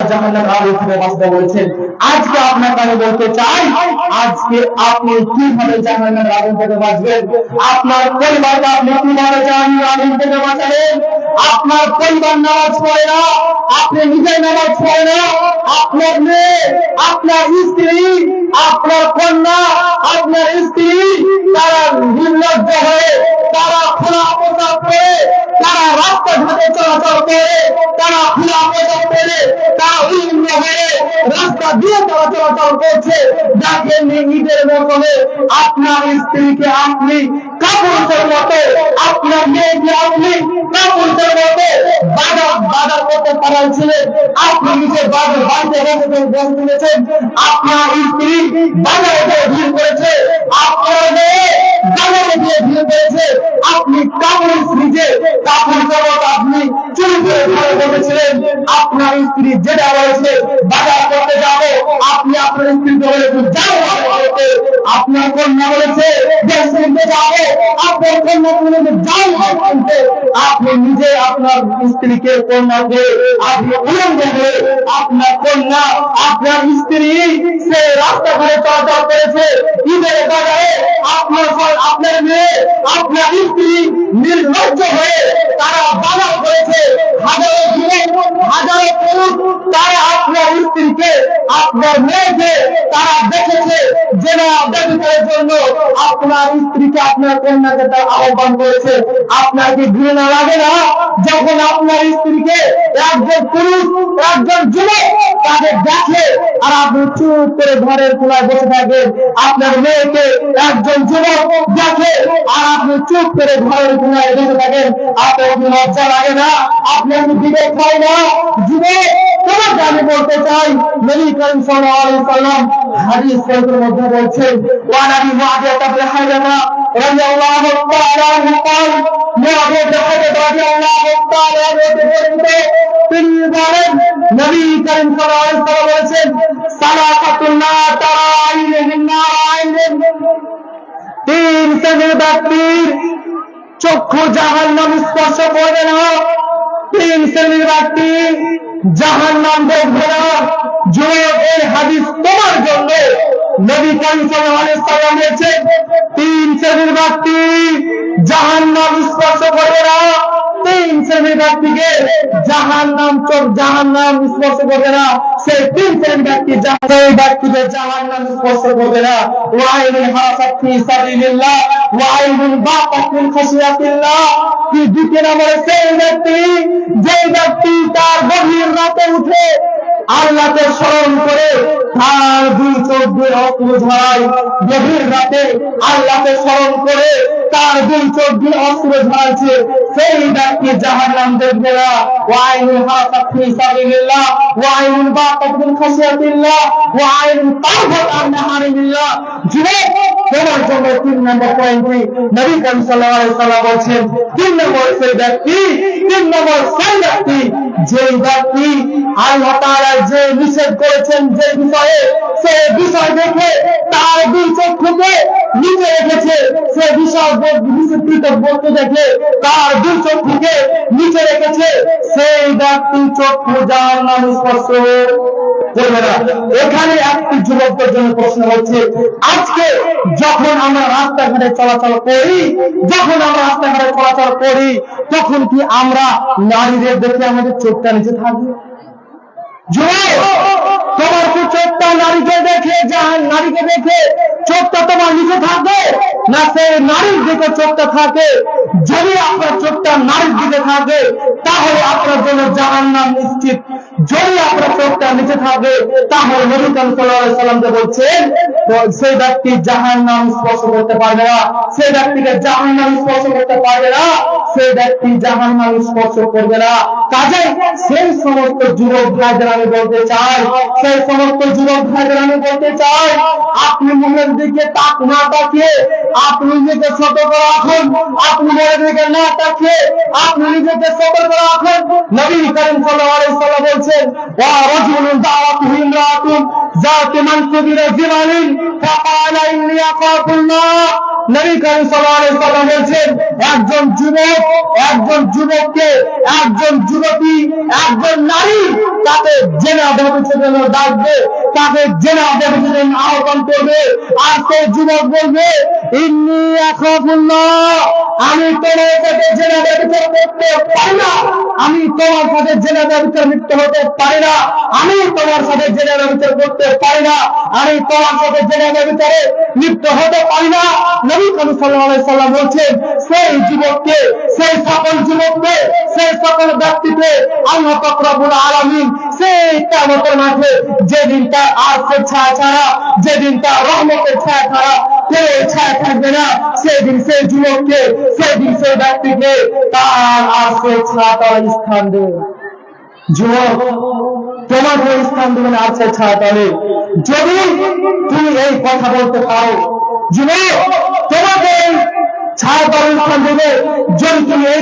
জাহান্নামের আগুন থেকে বাঁচতে বলেছেন। আজকে আপনাকে আমি বলতে চাই, আজকে আপনি কিভাবে জাহান্নামের আগুন থেকে বাঁচবেন? আপনার পরিবারকে আপনি কিভাবে জাহান্নামের আগুন থেকে বাঁচাবেন? আপনার পরিবার নামাজ পড়ে না, আপনি নিজে নামাজ পড়ে না, আপনার মেয়ে, আপনার স্ত্রী, আপনার কন্যা, আপনার স্ত্রী তারা নির্লজ্জ হয়ে, তারা খোলা পোশাক পরে, তারা রাস্তাঘাটে চলাচল করে, তারা খোলা পোশাক পরে, তারা উলঙ্গ হয়ে রাস্তা দিয়ে তারা চলাচল করছে। দেখেন নিজের মতনে আপনার স্ত্রীকে আপনি কাপুরুষের মতো, আপনার মেয়েকে আপনি কাপুরুষের মতো বাজার করতে পারাইছিলেন। আপনি নিজে বাড়িতে বসে তুলেছেন, আপনার স্ত্রী বাজারে গিয়ে ভিড় করেছে, আপনার মেয়ে বাজারে গিয়ে ভিড় করেছে। আপনি কাপুরুষ নিজে, কাপুরুষের মতো আপনি চুরি করে ঘরে বসেছিলেন। আপনার স্ত্রী যেটা বলেছে বাজার করতে যাবো, আপনি আপনার স্ত্রীকে বলেছেন যাও বাজার করতে। আপনার কন্যা বলেছে যে শুনতে যাবো, আপনার কন্যা বলেছে যাও বাজার করতে। আপনি নিজে আপনার স্ত্রীকে, কন্যাকে আপনি উলঙ্গ হয়ে, আপনার কন্যা, আপনার স্ত্রী সে রাস্তাঘাটে চলাচল করেছে ঈদের বাজারে, আপনার মেয়ে, আপনার স্ত্রী নির্লজ্জ হয়ে তারা বাজার করেছে। হাজারো যুবক, হাজারো পুরুষ তারা আপনার স্ত্রীকে, আপনার মেয়েকে তারা দেখেছে জেনা ব্যভিচারের জন্য। আপনার স্ত্রীকে, আপনার কন্যাকে তারা আহ্বান করেছে। আপনার কি ঘৃণা লাগে না যখন আপনার স্ত্রীকে একজন পুরুষ, একজন যুবক তাদের দেখে আর আপনি চুপ করে ঘরের কোনায় বসে থাকেন? আপনার মেয়েকে একজন যুবক দেখে আর আপনি চুপ করে ঘরের কোনায় বসে থাকেন? আপনার কি লজ্জা লাগে না? আপনার কি বিবেক হয় না? যুবক তোমাকে আমি বলতে চাই, নবী করিম সাল্লাল্লাহু আলাইহি ওয়াসাল্লাম হাদিস শরীফের মধ্যে বলছেন, ওয়া নবী মুআবিয়া ইবনে হায়দামা রাদিয়াল্লাহু তাআলা আনহু قال মুআবিয়া ইবনে হায়দামা রাদিয়াল্লাহু তাআলা আনহু তিনি বলেন, নবী করিম সাল্লাল্লাহু আলাইহি ওয়াসাল্লাম বলেছেন, সালাতাতুন লা তারা আইনাহুম নারাইন, তিন শ্রেণীর ব্যক্তির চক্ষু জাহান্নাম স্পর্শ করবে না, তিন শ্রেণীর ব্যক্তি জাহান্নাম দেখবে না। যুবক এই হাদিস তোমার জন্য। নবী করিম সাল্লাল্লাহু আলাইহি ওয়াসাল্লাম বলেছেন, তিন শ্রেণীর ব্যক্তি জাহান্নাম স্পর্শ করবে না, তিন শ্রেণীর ব্যক্তিকে জাহান্নাম স্পর্শ করবে না। সেই তিন শ্রেণীর ব্যক্তি ব্যক্তিকে জাহান্নাম স্পর্শ করবে না। ওয়াইলুন হাসাত ফি সাবিলিল্লাহ ওয়াইলুন বাকাত মিন খাশিয়াতিল্লাহ। কি দ্বিতীয় নম্বরে সেই ব্যক্তি, যে ব্যক্তি তার গভীর রাতে উঠে আল্লাহকে স্মরণ করে তার দুই চোখ দিয়ে অশ্রু ঝরায়। গভীর রাতে আল্লাহকে স্মরণ করে তার দুই চোখ দিয়ে অশ্রু ঝরাচ্ছে, সেই ব্যক্তি জাহান্নাম দেখবে না। ওয়াইলুন হাসাত ফি সাবিলিল্লাহ ওয়াইলুন বাকাত মিন খাশিয়াতিল্লাহ ওয়াইলুন তারফাত আন নাহারিল্লাহ। যুবক তোমার জন্য তিন নম্বর পয়েন্টটি নবী করিম সাল্লাল্লাহু আলাইহি ওয়াসাল্লাম বলছেন, তিন নম্বর সেই ব্যক্তি, তিন নম্বর সেই ব্যক্তি যে ব্যক্তি আল্লাহ তাআলা যে নিষেধ করেছেন যে বিষয়ে, সে বিষয় দেখে তার দুই চক্ষুকে নিচে রেখেছে, সে বিষয় নিষিদ্ধ বস্তু দেখে তার দুই চক্ষুকে নিচে রেখেছে, সেই ব্যক্তি চক্ষু জাহান্নাম স্পর্শ করবে না। এখানে একটি যুবকদের জন্য প্রশ্ন হচ্ছে, আজকে যখন আমরা রাস্তাঘাটে চলাচল করি, তখন কি আমরা নারীদের দেখে আমাদের চোখটা নিচে থাকবে? তোমার কি চোখটা নারীকে দেখে চোখটা তোমার নিচে থাকবে, না সেই নারীর দিকে চোখটা থাকে? যদি আপনার চোখটা নারীর দিকে থাকে তাহলে আপনার জন্য জাহান্নাম নিশ্চিত। যদি আপনার চোখটা নিচে থাকে তাহলে নবী করিম সাল্লাল্লাহু আলাইহি ওয়াসাল্লাম বলছেন, সেই ব্যক্তি জাহান্নাম স্পর্শ করতে পারবে না, সেই ব্যক্তিকে জাহান্নাম স্পর্শ করতে পারবে না, সেই ব্যক্তি জাহান্নাম স্পর্শ করবে না। কাজে সেই সমস্ত যুবক ভাইদের আমি বলতে চাই, আপনি মনের দিকে না তাকিয়ে আপনি নিজেকে সতর্ক রাখুন, আপনি মনের দিকে না তাকিয়ে আপনি নিজেকে সতর্ক রাখুন। নবী করিম সাল্লাল্লাহু আলাইহি ওয়াসাল্লাম বলছেন, বলছেন ওয়া রাজুলুন দাওয়াতুহু ইমরাতুন যাতু মানকিবিন জিমালিন ফাকালা ইন্নী আখাফুল্লাহ। নবী করিম সাল্লাল্লাহু আলাইহি ওয়াসাল্লাম বলছেন একজন যুবককে একজন যুবতী একজন নারী তাকে জেনা ব্যভিচারের ডাকবে, তাকে জেনা ব্যভিচারের আহ্বান করবে, আর সেই যুবক বলবে ইন্নী আখাফুল্লাহ, আমি তোমার সাথে জেনা ব্যভিচার করতে পারি না, আমি তোমার সাথে জেনা ব্যভিচার লিপ্ত হতে পারি না, আমি তোমার সাথে জেনা ব্যভিচার করতে পারি না, আমি তোমার সাথে জেনা ব্যভিচারে লিপ্ত হতে পারি না। নবী করিম সাল্লাল্লাহু আলাইহি ওয়াসাল্লাম বলছেন সেই যুবককে, সেই সকল যুবককে, সেই সকল ব্যক্তিকে আল্লাহ পাক রব্বুল আলামিন সেই কিয়ামতের মাঠে যেদিন তার আরশের ছায়া ছাড়া, যেদিন তার রহমতের ছায়া ছাড়া কেউ ছায়া থাকবে না, সেদিন সেই যুবককে, সেদিন সেই ব্যক্তিকে তার আরশের ছায়া তলে স্থান দেবে। যুবক, তোমার ওই স্থান দেবেন আরশের ছায়া তলে যদি তুমি এই কথা বলতে পারো। যুবক, তোমাকে ছায়া তলে স্থান দেবে যদি তুমি এই